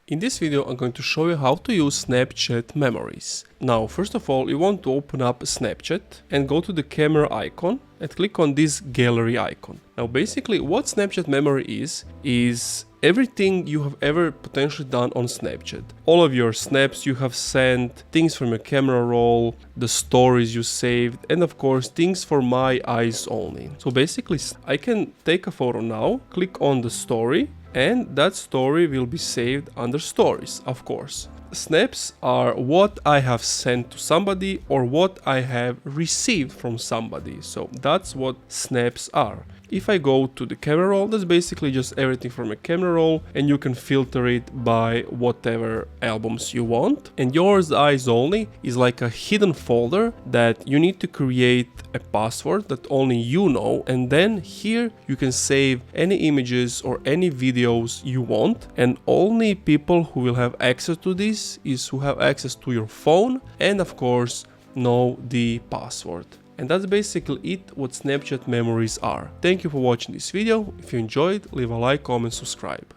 In this video I'm going to show you how to use Snapchat memories. Now first of all you want to open up Snapchat and go to the camera icon and click on this gallery icon. Now basically what Snapchat memory is everything you have ever potentially done on Snapchat. All of your snaps you have sent, things from your camera roll, the stories you saved, and of course things for my eyes only. So basically I can take a photo now, click on the story, and that story will be saved under stories, of course. Snaps are what I have sent to somebody or what I have received from somebody. So that's what snaps are. If I go to the camera roll, that's basically just everything from a camera roll, and you can filter it by whatever albums you want. And yours eyes only is like a hidden folder that you need to create a password that only you know, and then here you can save any images or any videos you want, and only people who will have access to this is who have access to your phone and of course know the password. And that's basically it what Snapchat memories are. Thank you for watching this video. If you enjoyed, leave a like, comment, subscribe.